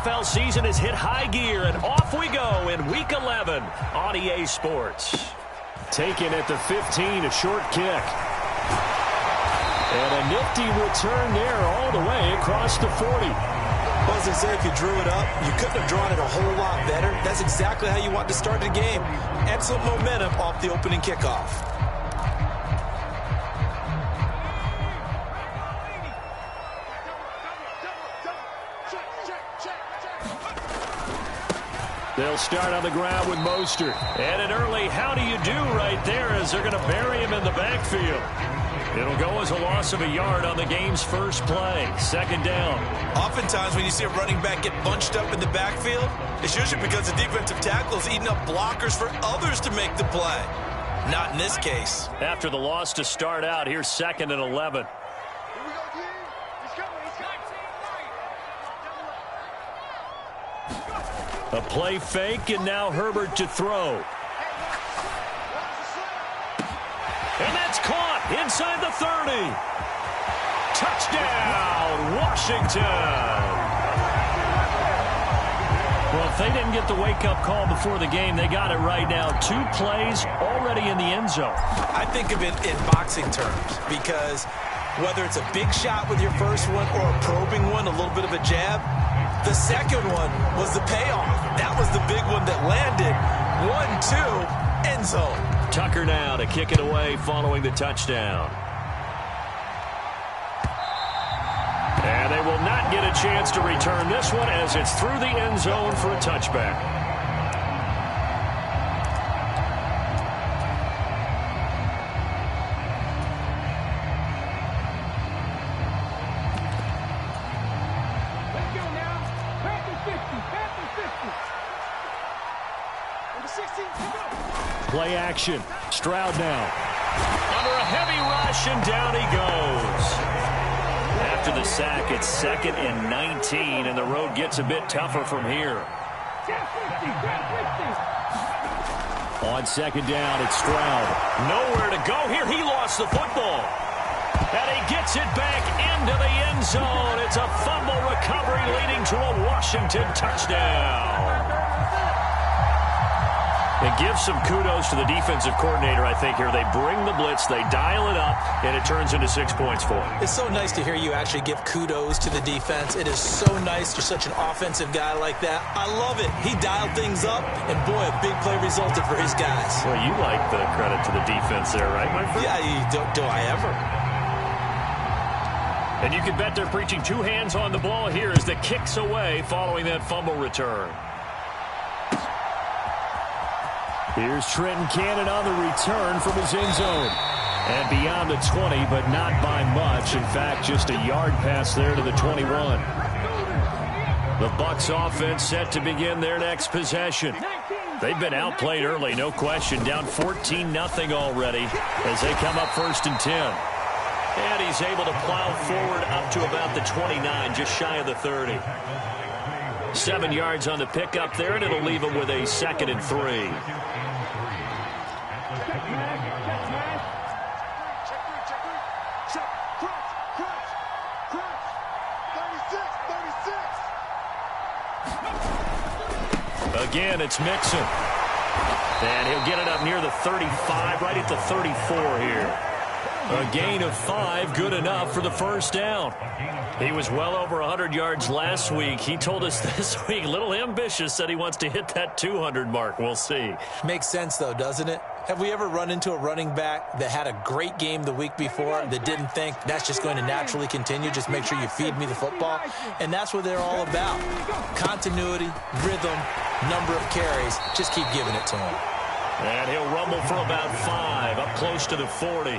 NFL season has hit high gear, and off we go in Week 11 on EA Sports. Taken at the 15, a short kick. And a nifty return there all the way across the 40. Well, as I say, if you drew it up, you couldn't have drawn it a whole lot better. That's exactly how you want to start the game. Excellent momentum off the opening kickoff. They'll start on the ground with Mostert. And an early how do you do right there as they're going to bury him in the backfield. It'll go as a loss of a yard on the game's first play. Second down. Oftentimes when you see a running back get bunched up in the backfield, it's usually because the defensive tackle is eating up blockers for others to make the play. Not in this case. After the loss to start out, here's 2nd and 11. A play fake, and now Herbert to throw. And that's caught inside the 30. Touchdown, Washington. Well, if they didn't get the wake-up call before the game, they got it right now. 2 plays already in the end zone. I think of it in boxing terms because whether it's a big shot with your first one or a probing one, a little bit of a jab, the second one was the payoff. That was the big one that landed. 1-2, end zone. Tucker now to kick it away following the touchdown. And they will not get a chance to return this one as it's through the end zone for a touchback. Play action. Stroud now. Under a heavy rush, and down he goes. After the sack, it's 2nd and 19, and the road gets a bit tougher from here. On 2nd down, it's Stroud. Nowhere to go here. He lost the football. And he gets it back into the end zone. It's a fumble recovery leading to a Washington touchdown. It gives some kudos to the defensive coordinator, I think, here. They bring the blitz, they dial it up, and it turns into 6 points for them. It's so nice to hear you actually give kudos to the defense. It is so nice. You're such an offensive guy like that. I love it. He dialed things up, and boy, a big play resulted for his guys. Well, you like the credit to the defense there, right, my friend? Yeah, do I ever? And you can bet they're preaching 2 hands on the ball here as the kick's away following that fumble return. Here's Trenton Cannon on the return from his end zone. And beyond the 20, but not by much. In fact, just a yard pass there to the 21. The Bucs offense set to begin their next possession. They've been outplayed early, no question. Down 14-0 already as they come up 1st and 10. And he's able to plow forward up to about the 29, just shy of the 30. 7 yards on the pickup there, and it'll leave him with a 2nd and 3. Again, it's Mixon. And he'll get it up near the 35, right at the 34 here. A gain of 5, good enough for the first down. He was well over 100 yards last week. He told us this week, a little ambitious, said he wants to hit that 200 mark. We'll see. Makes sense, though, doesn't it? Have we ever run into a running back that had a great game the week before that didn't think that's just going to naturally continue? Just make sure you feed me the football. And that's what they're all about. Continuity, rhythm, number of carries. Just keep giving it to him. And he'll rumble for about 5, up close to the 40.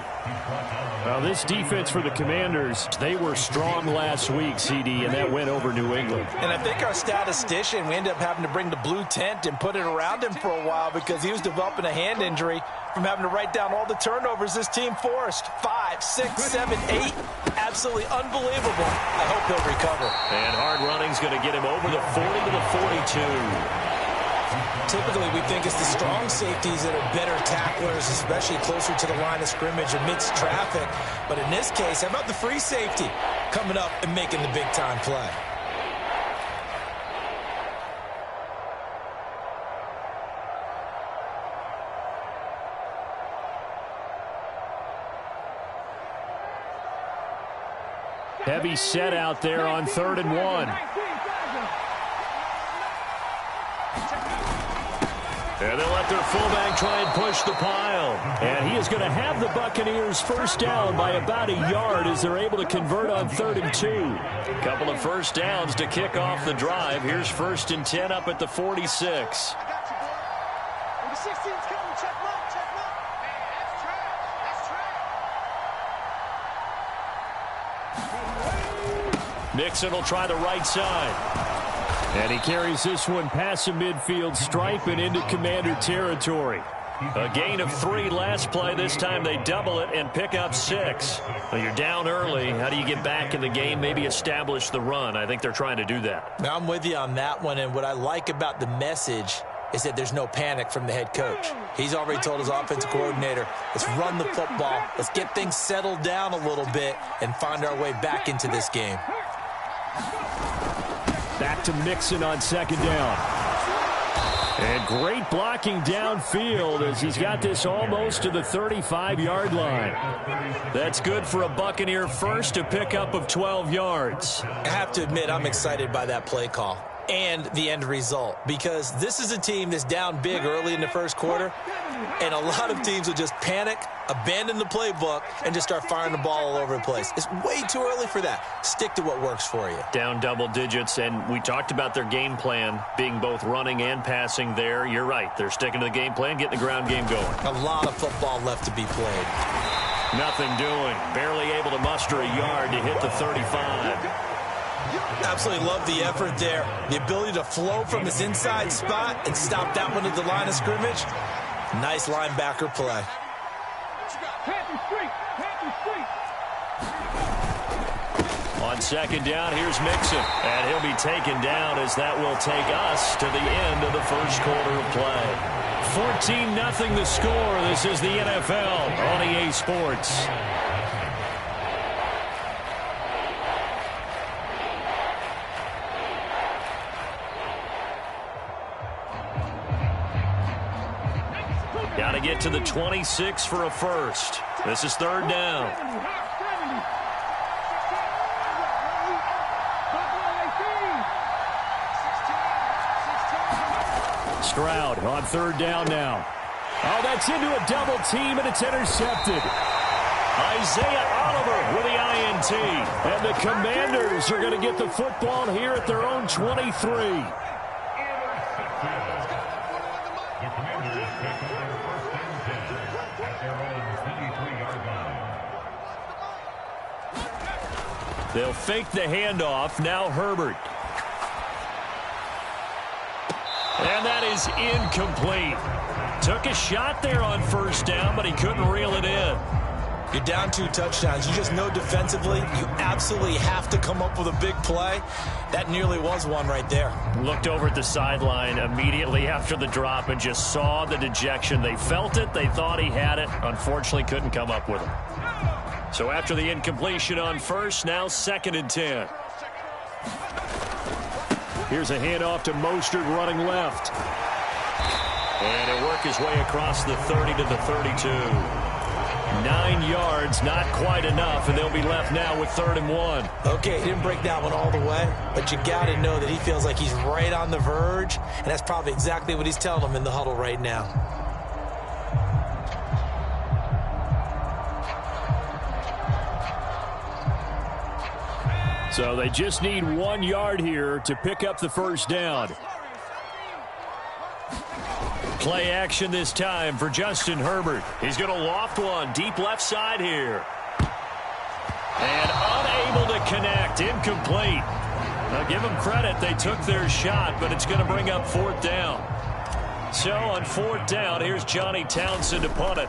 Well, this defense for the Commanders, they were strong last week, CD, and that went over New England. And I think our statistician, we ended up having to bring the blue tent and put it around him for a while because he was developing a hand injury from having to write down all the turnovers this team forced. 5, 6, 7, 8. Absolutely unbelievable. I hope he'll recover. And hard running's going to get him over the 40 to the 42. Typically, we think it's the strong safeties that are better tacklers, especially closer to the line of scrimmage amidst traffic. But in this case, how about the free safety coming up and making the big-time play? Heavy set out there on 3rd and 1. And they'll let their fullback try and push the pile. And he is going to have the Buccaneers first down by about a yard as they're able to convert on 3rd and 2. A couple of first downs to kick off the drive. Here's 1st and 10 up at the 46. Mixon will try the right side. And he carries this one past the midfield stripe and into Commander territory. A gain of 3 last play. This time they double it and pick up 6. Well, you're down early. How do you get back in the game, maybe establish the run? I think they're trying to do that. Now, I'm with you on that one, and what I like about the message is that there's no panic from the head coach. He's already told his offensive coordinator, let's run the football, let's get things settled down a little bit and find our way back into this game. Back to Mixon on 2nd down. And great blocking downfield as he's got this almost to the 35-yard line. That's good for a Buccaneer first, to pick up of 12 yards. I have to admit, I'm excited by that play call and the end result, because this is a team that's down big early in the first quarter, and a lot of teams will just panic, abandon the playbook, and just start firing the ball all over the place. It's way too early for that. Stick to what works for you. Down double digits, and we talked about their game plan being both running and passing there. You're right. They're sticking to the game plan, getting the ground game going. A lot of football left to be played. Nothing doing. Barely able to muster a yard to hit the 35. Absolutely love the effort there. The ability to flow from his inside spot and stop that one at the line of scrimmage. Nice linebacker play. On 2nd down, here's Mixon. And he'll be taken down as that will take us to the end of the first quarter of play. 14-0 the score. This is the NFL on EA Sports. Got to get to the 26 for a first. This is 3rd down. Stroud on 3rd down now. Oh, that's into a double team, and it's intercepted. Isaiah Oliver with the INT. And the Commanders are going to get the football here at their own 23. They'll fake the handoff. Now Herbert. And that is incomplete. Took a shot there on 1st down, but he couldn't reel it in. You're down 2 touchdowns. You just know defensively you absolutely have to come up with a big play. That nearly was one right there. Looked over at the sideline immediately after the drop and just saw the dejection. They felt it. They thought he had it. Unfortunately, couldn't come up with it. So after the incompletion on 1st, now 2nd and 10. Here's a handoff to Mostert running left. And he'll work his way across the 30 to the 32. 9 yards, not quite enough, and they'll be left now with 3rd and 1. Okay, he didn't break that one all the way, but you got to know that he feels like he's right on the verge, and that's probably exactly what he's telling them in the huddle right now. So they just need 1 yard here to pick up the first down. Play action this time for Justin Herbert. He's going to loft one deep left side here. And unable to connect. Incomplete. Now give them credit. They took their shot, but it's going to bring up 4th down. So on 4th down, here's Johnny Townsend to punt it.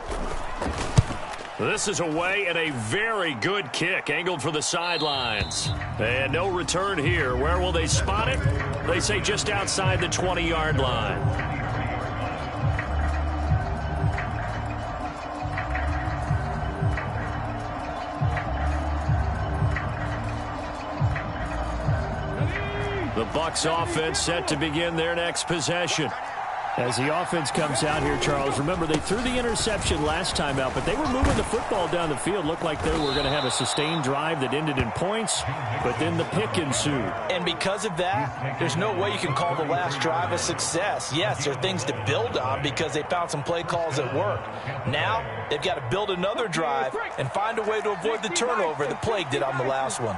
This is away, and a very good kick angled for the sidelines. And no return here. Where will they spot it? They say just outside the 20-yard line. The Bucs offense set to begin their next possession. As the offense comes out here, Charles, remember they threw the interception last time out, but they were moving the football down the field. Looked like they were going to have a sustained drive that ended in points, but then the pick ensued. And because of that, there's no way you can call the last drive a success. Yes, there are things to build on because they found some play calls that work. Now, they've got to build another drive and find a way to avoid the turnover that plagued it on the last one.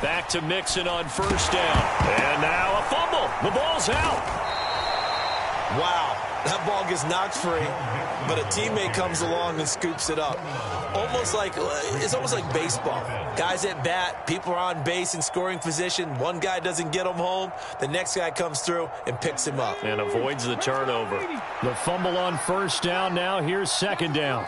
Back to Mixon on first down. And now a fumble. The ball's out. Wow, that ball gets knocked free, but a teammate comes along and scoops it up. It's almost like baseball. Guys at bat, people are on base in scoring position. One guy doesn't get him home. The next guy comes through and picks him up. And avoids the turnover. The fumble on first down now. Here's second down.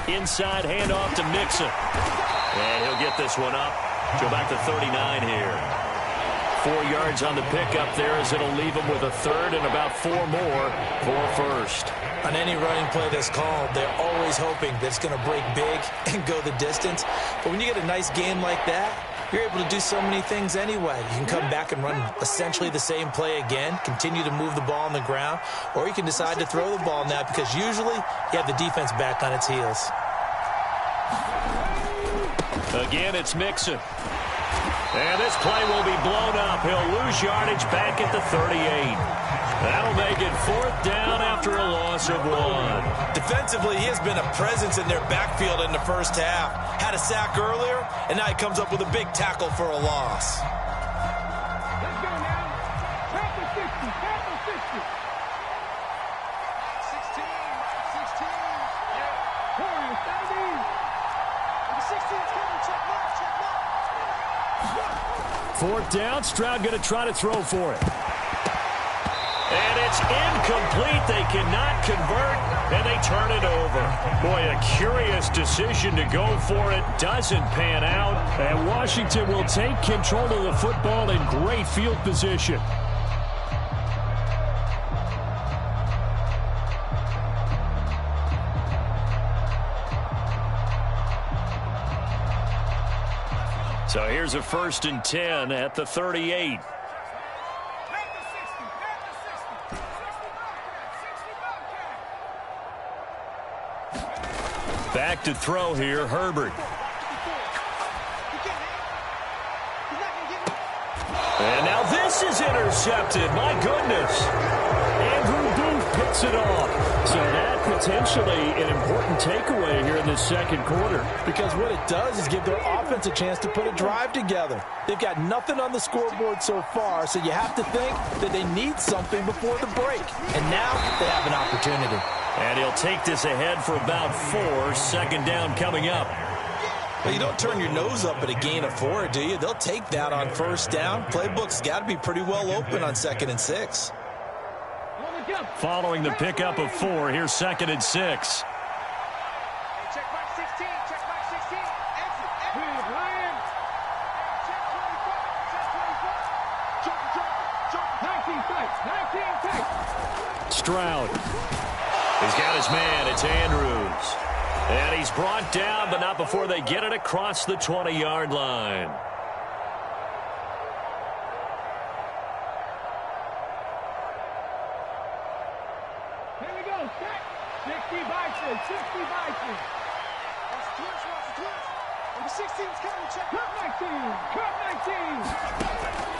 Inside handoff to Mixon. And he'll get this one up. Go back to 39 here. 4 yards on the pickup there as it'll leave him with a third and about 4 more for first. On any running play that's called, they're always hoping that it's going to break big and go the distance. But when you get a nice game like that, you're able to do so many things anyway. You can come back and run essentially the same play again, continue to move the ball on the ground, or you can decide to throw the ball now because usually you have the defense back on its heels. Again, it's Mixon. And this play will be blown up. He'll lose yardage back at the 38. That'll make it 4th down after a loss of 1. Defensively, he has been a presence in their backfield in the first half. Had a sack earlier, and now he comes up with a big tackle for a loss. Let's go now. Tackle 60. Tackle 60. 16. 16. Yeah. Warriors, 17. The 16's coming. Check mark. Check mark. 4th down. Stroud going to try to throw for it. And it's incomplete. They cannot convert, and they turn it over. Boy, a curious decision to go for it. Doesn't pan out. And Washington will take control of the football in great field position. So here's a 1st and 10 at the 38. Back to throw here, Herbert. And now this is intercepted. My goodness. Andrew Booth picks it off. So that potentially an important takeaway here in the second quarter. Because what it does is give their offense a chance to put a drive together. They've got nothing on the scoreboard so far, so you have to think that they need something before the break. And now they have an opportunity. And he'll take this ahead for about 4. 2nd down coming up. Well, you don't turn your nose up at a gain of 4, do you? They'll take that on 1st down. Playbook's got to be pretty well open on 2nd and 6. Following the pickup of 4, here's 2nd and 6. Check back 16. Check back 16. Exit. Ryan. Check 25. Check 24. Jump. 19 tight. 19 tight. Stroud. He's got his man. It's Andrews. And he's brought down, but not before they get it across the 20-yard line. Here we go. Set. 60 Bison. 60 Bison. That's twitch. Watch the twitch. Number 16's coming. Check. Cut 19. Cut 19.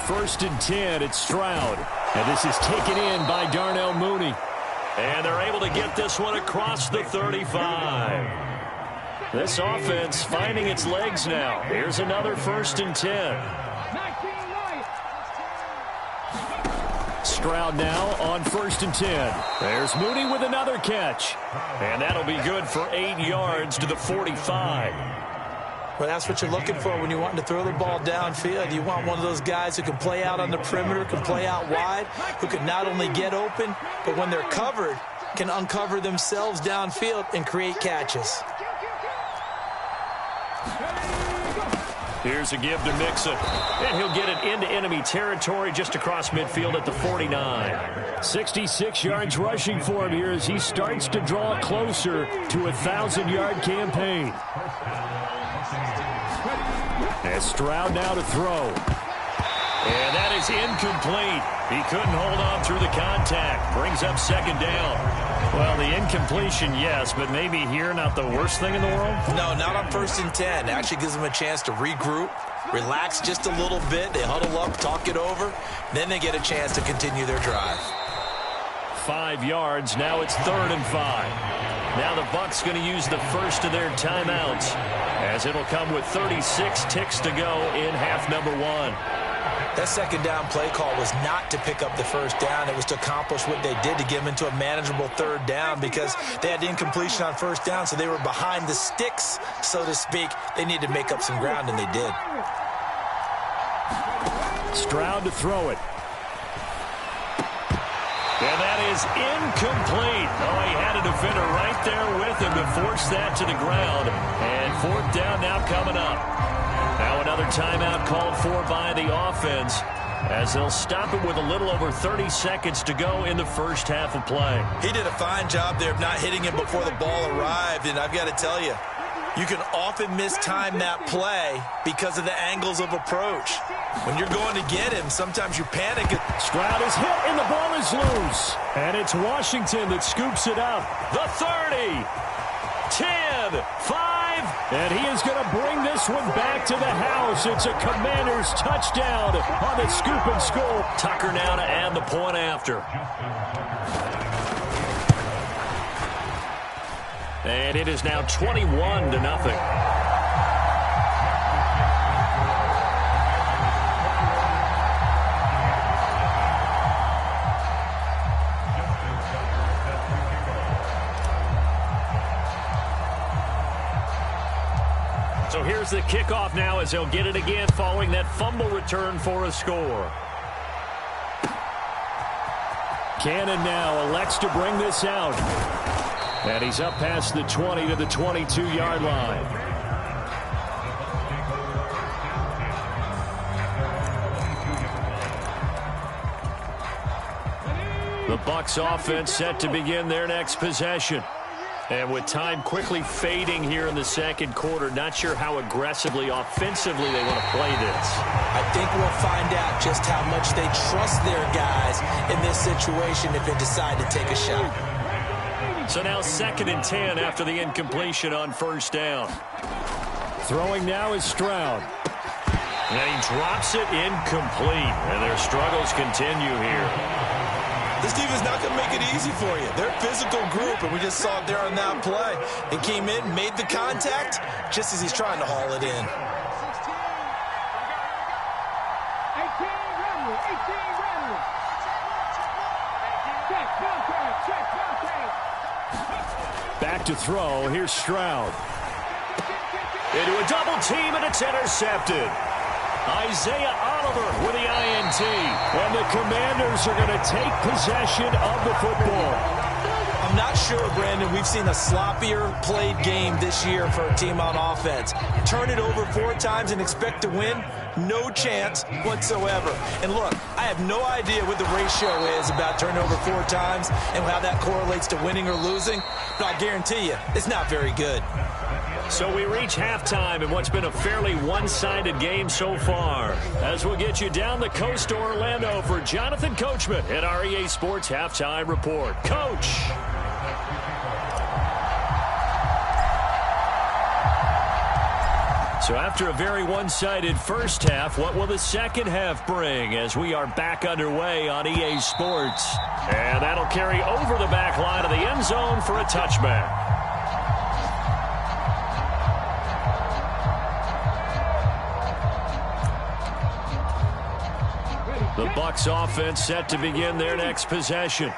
1st and 10. It's Stroud. And this is taken in by Darnell Mooney. And they're able to get this one across the 35. This offense finding its legs now. Here's another 1st and 10. Stroud now on 1st and 10. There's Mooney with another catch. And that'll be good for 8 yards to the 45. Well, that's what you're looking for when you want to throw the ball downfield. You want one of those guys who can play out on the perimeter, can play out wide, who can not only get open, but when they're covered, can uncover themselves downfield and create catches. Here's a give to Mixon. And he'll get it into enemy territory just across midfield at the 49. 66 yards rushing for him here as he starts to draw closer to a 1,000-yard campaign. As Stroud now to throw. And that is incomplete. He couldn't hold on through the contact. Brings up second down. Well, the incompletion, yes, but maybe here not the worst thing in the world? No, not on 1st and 10. It actually gives them a chance to regroup, relax just a little bit. They huddle up, talk it over. Then they get a chance to continue their drive. 5 yards. Now it's 3rd and 5. Now the Bucs going to use the first of their timeouts, as it'll come with 36 ticks to go in half number 1. That second down play call was not to pick up the first down. It was to accomplish what they did to get them into a manageable 3rd down because they had incompletion on 1st down, so they were behind the sticks, so to speak. They needed to make up some ground, and they did. Stroud to throw it. And that is incomplete. Oh, he had a defender right there with him to force that to the ground. And 4th down now coming up. Now another timeout called for by the offense, as they'll stop it with a little over 30 seconds to go in the first half of play. He did a fine job there of not hitting him before the ball arrived, and I've got to tell you, you can often mistime that play because of the angles of approach. When you're going to get him, sometimes you panic. Stroud is hit, and the ball is loose. And it's Washington that scoops it up. The 30, 10, 5. And he is going to bring this one back to the house. It's a Commanders touchdown on the scoop and score. Tucker now to add the point after. And it is now 21-0. So here's the kickoff now as they'll get it again following that fumble return for a score. Cannon now elects to bring this out. And he's up past the 20 to the 22-yard line. The Bucs offense set to begin their next possession. And with time quickly fading here in the second quarter, not sure how aggressively, offensively they want to play this. I think we'll find out just how much they trust their guys in this situation if they decide to take a shot. So now 2nd and 10 after the incompletion on 1st down. Throwing now is Stroud. And he drops it incomplete. And their struggles continue here. This defense is not going to make it easy for you. They're a physical group, and we just saw it there on that play. They came in, made the contact, just as he's trying to haul it in. 18 Back to throw. Here's Stroud. Into a double team, and it's intercepted. Isaiah Oliver with the INT. And the Commanders are going to take possession of the football. I'm not sure, Brandon, we've seen a sloppier played game this year for a team on offense. Turn it over 4 times and expect to win? No chance whatsoever. And look, I have no idea what the ratio is about turning over 4 times and how that correlates to winning or losing, but I guarantee you, it's not very good. So we reach halftime in what's been a fairly one-sided game so far. As we'll get you down the coast to Orlando for Jonathan Coachman at our EA Sports Halftime Report. Coach. So after a very one-sided first half, what will the second half bring as we are back underway on EA Sports? And that'll carry over the back line of the end zone for a touchback. The Bucs offense set to begin their next possession.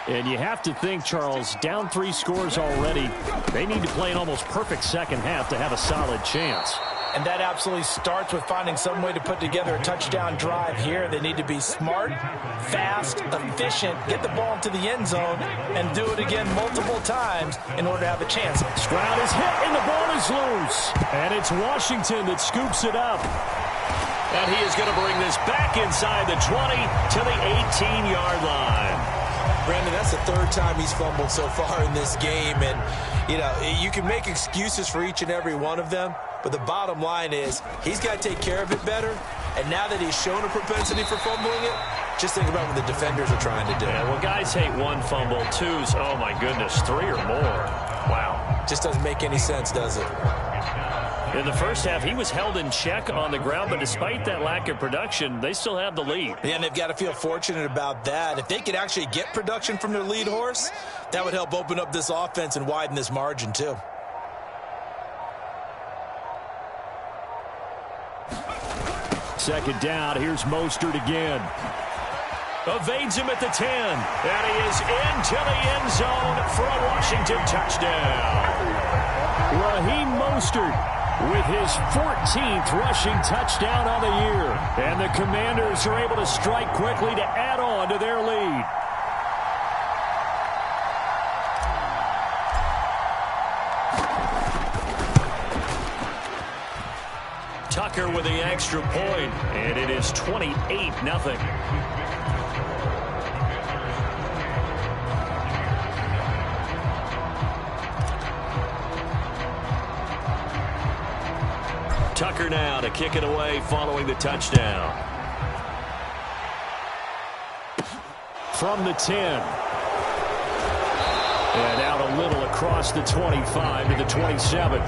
And you have to think, Charles, down 3 scores already. They need to play an almost perfect second half to have a solid chance. And that absolutely starts with finding some way to put together a touchdown drive here. They need to be smart, fast, efficient, get the ball into the end zone, and do it again multiple times in order to have a chance. Stroud is hit, and the ball is loose. And it's Washington that scoops it up. And he is going to bring this back inside the 20 to the 18-yard line. Brandon, that's the 3rd time he's fumbled so far in this game. And, you know, you can make excuses for each and every one of them. But the bottom line is he's got to take care of it better. And now that he's shown a propensity for fumbling it, just think about what the defenders are trying to do. Yeah, well, guys hate one fumble, twos, oh my goodness, 3 or more. Wow. Just doesn't make any sense, does it? In the first half, he was held in check on the ground, but despite that lack of production, they still have the lead. Yeah, and they've got to feel fortunate about that. If they could actually get production from their lead horse, that would help open up this offense and widen this margin too. Second down, here's Mostert again. Evades him at the 10, and he is into the end zone for a Washington touchdown. Raheem Mostert with his 14th rushing touchdown on the year. And the Commanders are able to strike quickly to add on to their lead. Tucker with the extra point, and it is 28-0. Tucker now to kick it away following the touchdown. From the 10. And out a little across the 25 to the 27.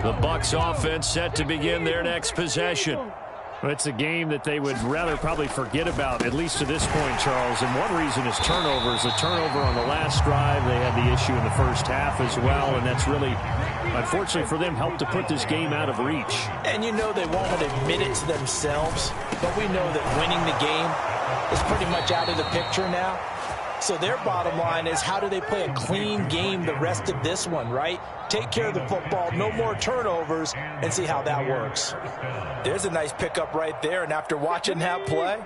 The Bucs offense set to begin their next possession. It's a game that they would rather probably forget about, at least to this point, Charles. And one reason is turnovers. A turnover on the last drive. They had the issue in the first half as well. And that's really, unfortunately for them, helped to put this game out of reach. And you know they won't admit it to themselves. But we know that winning the game is pretty much out of the picture now. So their bottom line is, how do they play a clean game the rest of this one, right? Take care of the football, no more turnovers, and see how that works. There's a nice pickup right there, and after watching that play,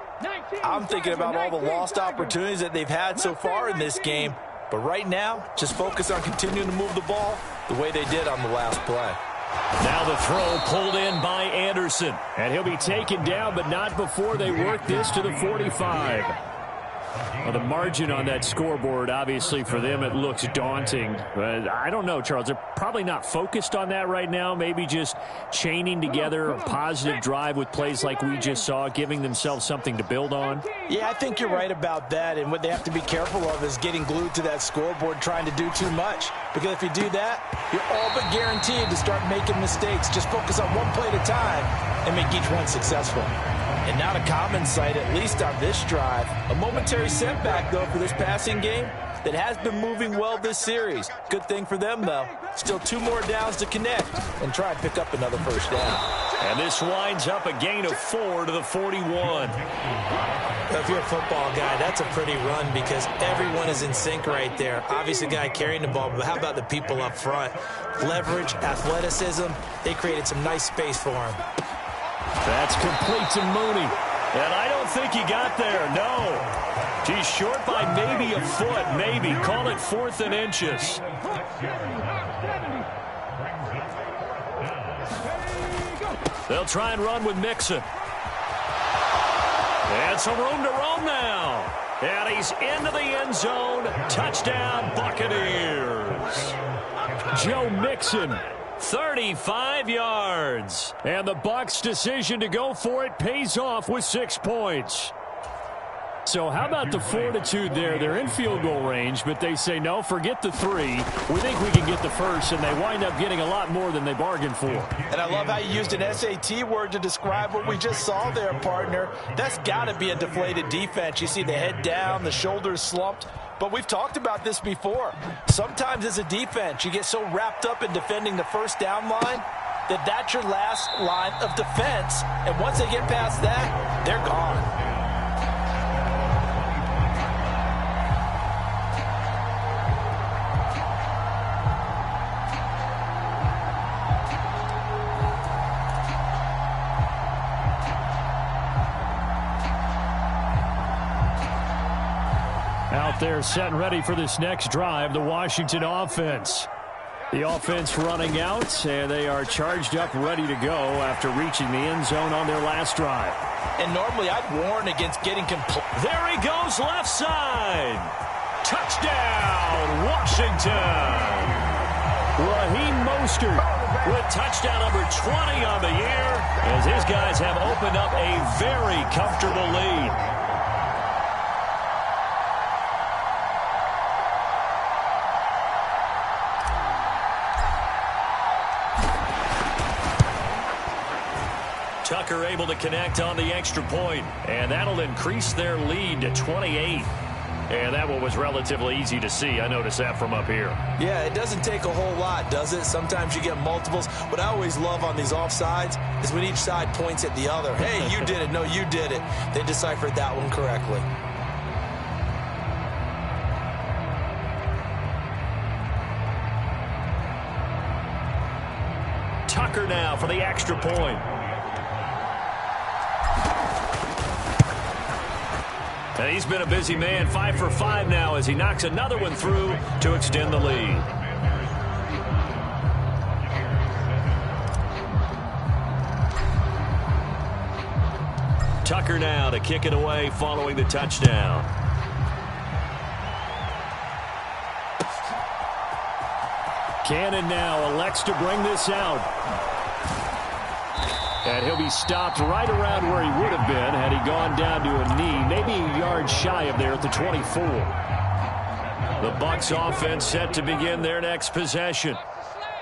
I'm thinking about all the lost opportunities that they've had so far in this game. But right now, just focus on continuing to move the ball the way they did on the last play. Now the throw pulled in by Anderson, and he'll be taken down, but not before they work this to the 45. Well, the margin on that scoreboard, obviously, for them, it looks daunting. But I don't know, Charles. They're probably not focused on that right now. Maybe just chaining together a positive drive with plays like we just saw, giving themselves something to build on. Yeah, I think you're right about that. And what they have to be careful of is getting glued to that scoreboard, trying to do too much. Because if you do that, you're all but guaranteed to start making mistakes. Just focus on one play at a time and make each one successful. And not a common sight, at least on this drive. A momentary setback, though, for this passing game that has been moving well this series. Good thing for them, though. Still 2 more downs to connect and try and pick up another first down. And this winds up a gain of 4 to the 41. If you're a football guy, that's a pretty run because everyone is in sync right there. Obviously, the guy carrying the ball, but how about the people up front? Leverage, athleticism, they created some nice space for him. That's complete to Mooney. And I don't think he got there, no. He's short by maybe a foot, maybe. Call it 4th and inches. They'll try and run with Mixon. And some room to roam now. And he's into the end zone. Touchdown, Buccaneers. Joe Mixon. 35 yards. And the Bucs' decision to go for it pays off with 6 points. So how about the fortitude there? They're in field goal range, but they say, no, forget the 3. We think we can get the first, and they wind up getting a lot more than they bargained for. And I love how you used an SAT word to describe what we just saw there, partner. That's got to be a deflated defense. You see the head down, the shoulders slumped. But we've talked about this before. Sometimes as a defense, you get so wrapped up in defending the first down line that that's your last line of defense. And once they get past that, they're gone. Out there set and ready for this next drive, the Washington offense. The offense running out, and they are charged up, ready to go after reaching the end zone on their last drive. And normally I'd warn against getting complete. There he goes, left side. Touchdown, Washington. Raheem Mostert with touchdown number 20 on the year as his guys have opened up a very comfortable lead. Tucker able to connect on the extra point, and that'll increase their lead to 28. And that one was relatively easy to see. I noticed that from up here. Yeah, it doesn't take a whole lot, does it? Sometimes you get multiples. What I always love on these offsides is when each side points at the other. Hey, you did it. No, you did it. They deciphered that one correctly. Tucker now for the extra point. And he's been a busy man, 5 for 5 now as he knocks another one through to extend the lead. Tucker now to kick it away following the touchdown. Cannon now elects to bring this out. And he'll be stopped right around where he would have been had he gone down to a knee, maybe a yard shy of there at the 24. The Bucs offense set to begin their next possession.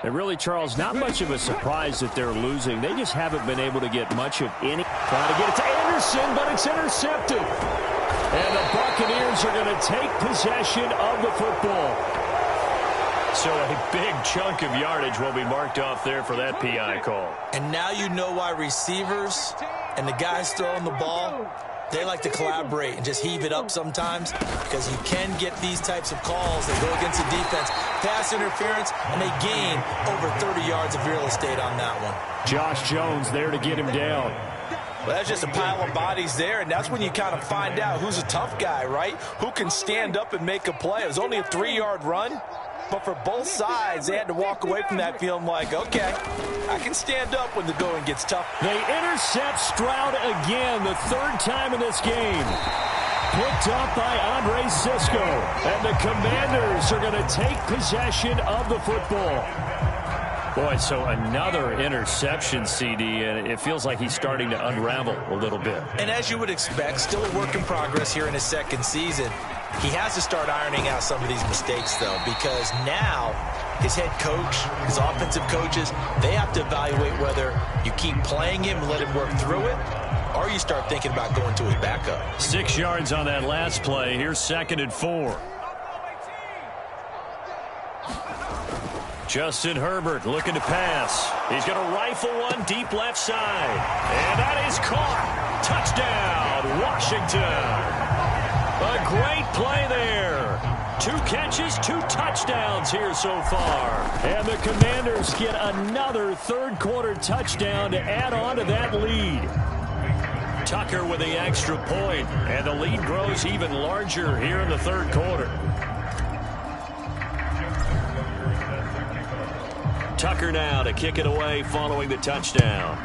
And really, Charles, not much of a surprise that they're losing. They just haven't been able to get much of any. Trying to get it to Anderson, but it's intercepted. And the Buccaneers are going to take possession of the football. So a big chunk of yardage will be marked off there for that PI call. And now you know why receivers and the guys throwing the ball, they like to collaborate and just heave it up sometimes, because you can get these types of calls that go against the defense. Pass interference, and they gain over 30 yards of real estate on that one. Josh Jones there to get him down. Well, that's just a pile of bodies there, and that's when you kind of find out who's a tough guy, right? Who can stand up and make a play. It was only a 3-yard run. But for both sides, they had to walk away from that feeling like, okay, I can stand up when the going gets tough. They intercept Stroud again, the third time in this game. Picked up by Andre Cisco. And the Commanders are going to take possession of the football. Boy, so another interception, CD, and it feels like he's starting to unravel a little bit. And as you would expect, still a work in progress here in his second season. He has to start ironing out some of these mistakes, though, because now his head coach, his offensive coaches, they have to evaluate whether you keep playing him and let him work through it, or you start thinking about going to his backup. 6 yards on that last play. Here's 2nd and 4. Justin Herbert looking to pass. He's going to rifle one deep left side. And that is caught. Touchdown, Washington. A great play there. 2 catches, 2 touchdowns here so far. And the Commanders get another third-quarter touchdown to add on to that lead. Tucker with the extra point, and the lead grows even larger here in the third quarter. Tucker now to kick it away following the touchdown.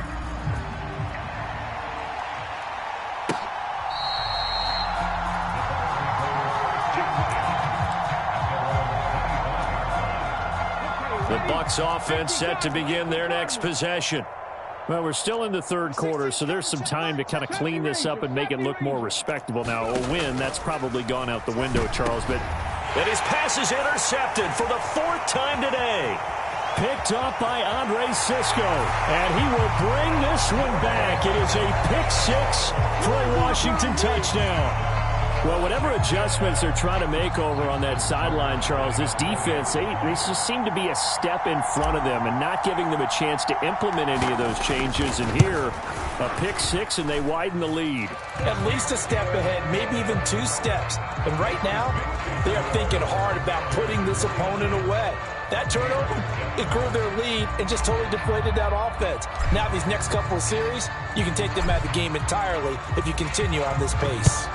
The Bucs offense set to begin their next possession. Well, we're still in the third quarter, so there's some time to kind of clean this up and make it look more respectable. Now, a win, that's probably gone out the window, Charles, but and his pass is intercepted for the 4th time today. Picked up by Andre Cisco, and he will bring this one back. It is a pick 6 for a Washington touchdown. Well, whatever adjustments they're trying to make over on that sideline, Charles, this defense, they just seem to be a step in front of them and not giving them a chance to implement any of those changes. And here, a pick 6, and they widen the lead. At least a step ahead, maybe even 2 steps. And right now, they are thinking hard about putting this opponent away. That turnover, it grew their lead and just totally deflated that offense. Now these next couple of series, you can take them out of the game entirely if you continue on this pace.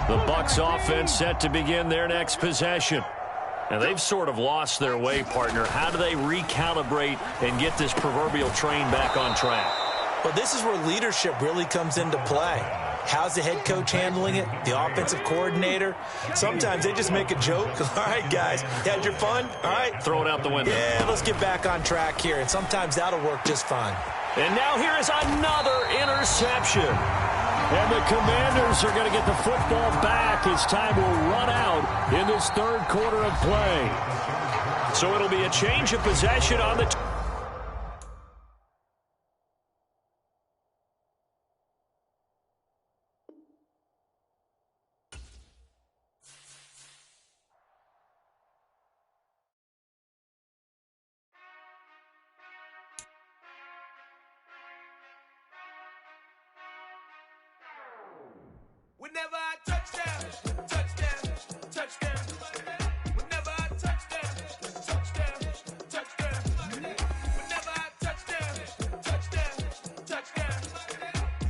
The Bucs offense set to begin their next possession. Now, they've sort of lost their way, partner. How do they recalibrate and get this proverbial train back on track? Well, this is where leadership really comes into play. How's the head coach handling it? The offensive coordinator? Sometimes they just make a joke. All right, guys, you had your fun? All right. Throw it out the window. Yeah, let's get back on track here. And sometimes that'll work just fine. And now here is another interception. And the Commanders are going to get the football back as time will run out in this third quarter of play. So it'll be a change of possession on the... Whenever I touchdown, touchdown, touchdown. Whenever I touchdown, touchdown, touchdown. Whenever I touchdown, touchdown, touchdown.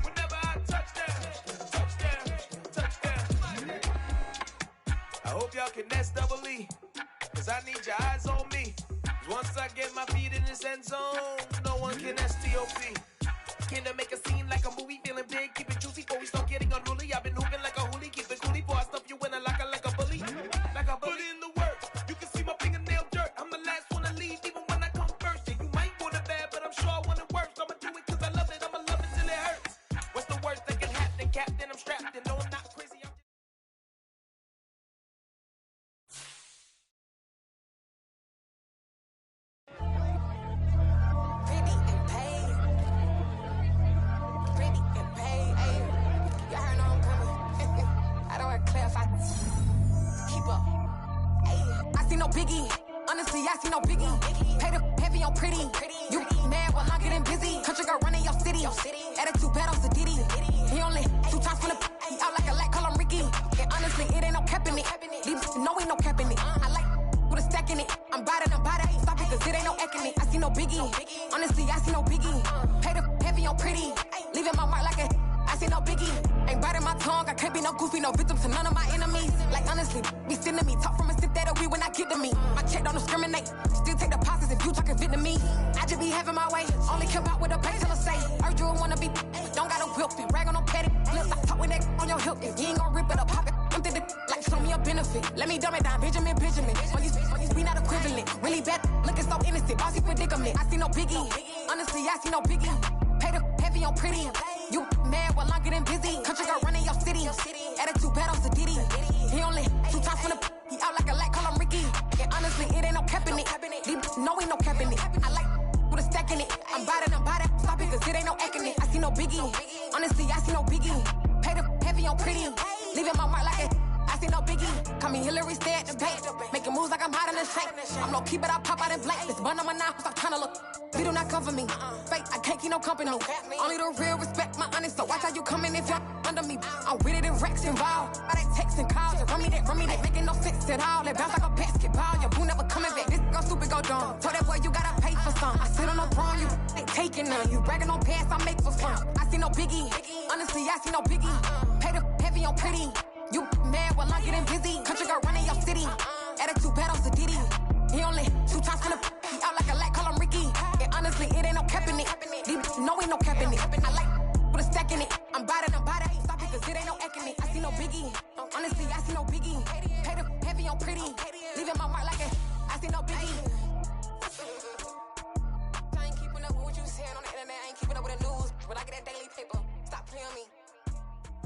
Whenever I touchdown, touchdown. I hope y'all can S-double-E, cause I need your eyes on me. Once I get my feet in this end zone, no one can S-T-O-P. Can I make a scene like a movie, feeling big, keep it juicy before we start getting unruly. I've been hooping like a hoolie, keep it coolie before I stuff you in a locker like a bully. Like a bully. Put in the work, you can see my fingernail dirt. I'm the last one to leave, even when I come first. Yeah, you might want it bad, but I'm sure I want it worse. I'ma do it cause I love it, I'ma love it till it hurts. What's the worst that can happen, Captain? I'm strapped and no, I'm not crazy. Biggie, honestly, I see no biggie. Pay the heavy on pretty. You mad while I'm getting busy. Country girl running your city. Attitude bad on the Diddy. He only 2 times from the he out like a light, call him Ricky. And honestly, it ain't no cap in it. Leave no ain't no cap in it. I like with a stack in it. I'm biting. Stop it, cause it ain't no eck in it. I see no biggie. Honestly, I see no biggie. Pay the heavy on pretty. Leaving my mark like a I see no biggie. Ain't biting my tongue. I can't be no goofy, no victim to none of my enemies. Like honestly, be sending me talk from a sip that'll be when I get to me. My check don't discriminate. Still take deposits if you talking Vietnamese. I just be having my way. Only come out with a pay till I say. Heard you wanna be. Don't got no whip. Rag on no petty. Lips, I talk with that on your hip. If you ain't gon' rip it or pop it, I'm thinking like show me a benefit. Let me dumb it down, Benjamin. On you be not equivalent. Really bad, looking so innocent. Bossy predicament. I see no biggie. Honestly, I see no biggie. Pay the heavy on pretty. You mad while I'm getting busy. Country girl running your city. Attitude bad on the Diddy. He only 2 times from the he out like a light, call him Ricky. And honestly, it ain't no cap in it. No ain't no cap in it. I like with a stack in it. I'm biting. Stop it, cause it ain't no eck in it. I see no biggie. Honestly, I see no biggie. Pay the heavy on pretty. Leaving my mark like it. I see no biggie. Call me Hillary, stay at the bank. Making moves like I'm hot in the shake. I'm low key, but I pop out in blank. This bun on my knife, stop trying to look. They do not come for me. Fake, I can't keep no company. Only the real respect my honest. So watch how you coming if you're under me. I'm with it and Rex involved. By that text and calls. Run me that making no sense at all. They bounce like a basketball. Your boo never coming back. This go stupid, go dumb. Told that boy you gotta pay for some. I sit on the throne, you ain't taking none. You bragging on past, I make for fun. I see no biggie. Honestly, I see no biggie. Pay the heavy on pretty. You mad while I'm getting busy. Country girl running your city. Attitude bad on the Diddy. He only 2 times from the he out like a light, call him Ricky. And honestly, it ain't no cap in it. No ain't no cap in it. I like with a stack in it. I'm biting. Stop it, cause it ain't no eck in it. I see no biggie. Honestly, I see no biggie. Pay the heavy on pretty. Leaving my mark like it. I see no biggie. I ain't keeping up with what you saying on the internet. I ain't keeping up with the news. But I get that daily paper. Stop playing on me.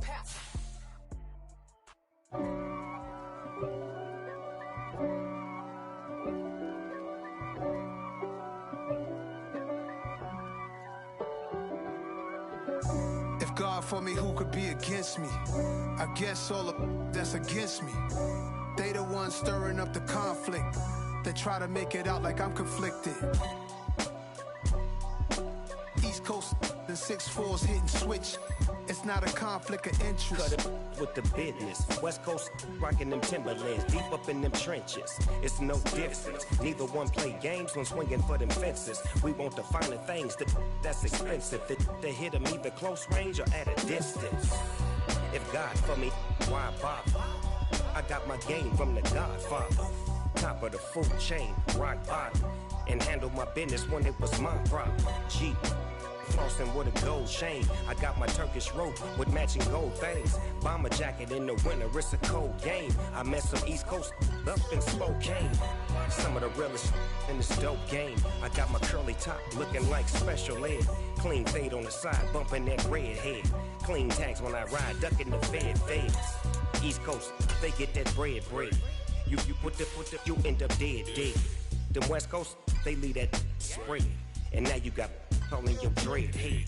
Pass. If God for me, who could be against me? I guess all of that's against me. They the ones stirring up the conflict. They try to make it out like I'm conflicted. East Coast and 6'4's hitting switch. It's not a conflict of interest. Cut it with the business. West Coast rocking them Timberlands, deep up in them trenches. It's no difference. Neither one play games when swinging for them fences. We want the finer things that's expensive. They hit them either close range or at a distance. If God for me, why bother? I got my game from the Godfather. Top of the food chain, rock bottom. And handle my business when it was my problem. Jeep, flossing with a gold chain. I got my Turkish rope with matching gold things. Bomber jacket in the winter, it's a cold game. I met some East Coast up in Spokane. Some of the realest in this dope game. I got my curly top looking like special ed. Clean fade on the side, bumping that red head. Clean tags when I ride, ducking the feds. East Coast, they get that bread. You put the, you end up dead. Them West Coast, they leave that spread. And now you got calling your dread head.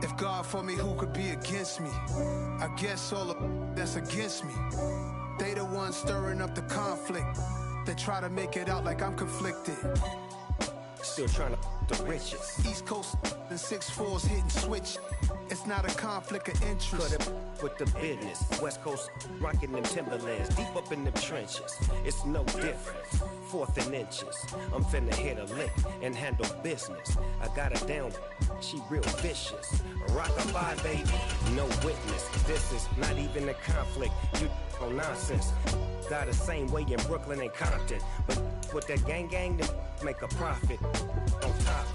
If God for me, who could be against me? I guess all of that's against me. They the ones stirring up the conflict. They try to make it out like I'm conflicted. Still trying to the riches. East Coast and 6'4's hitting switch. It's not a conflict of interest. Cut up with the business. West Coast rocking them Timberlands, deep up in them trenches. It's no different. 4th and inches. I'm finna hit a lick and handle business. I got her down, she real vicious. Rock-a-bye, baby, no witness. This is not even a conflict. You on nonsense. Got the same way in Brooklyn and Compton. But with that gang, then make a profit. On top,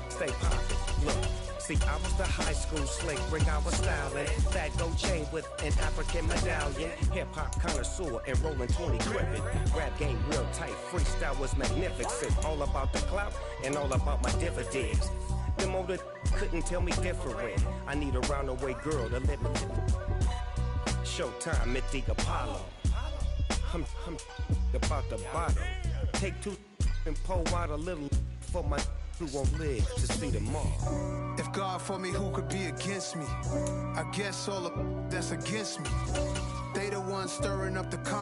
stay poppin'. Look. See, I was the high school slick Rick, I was styling. Fat gold chain with an African medallion. Hip-hop connoisseur and rolling 20 gripping. Rap game real tight, freestyle was magnificent. All about the clout and all about my dividends. Them older couldn't tell me different. I need a roundaway girl to let me Showtime at the Apollo. I'm about the bottom. Take 2 and pour out a little for my who won't live to see tomorrow. If God for me, who could be against me? I guess all of that's against me. They the ones stirring up the conflict.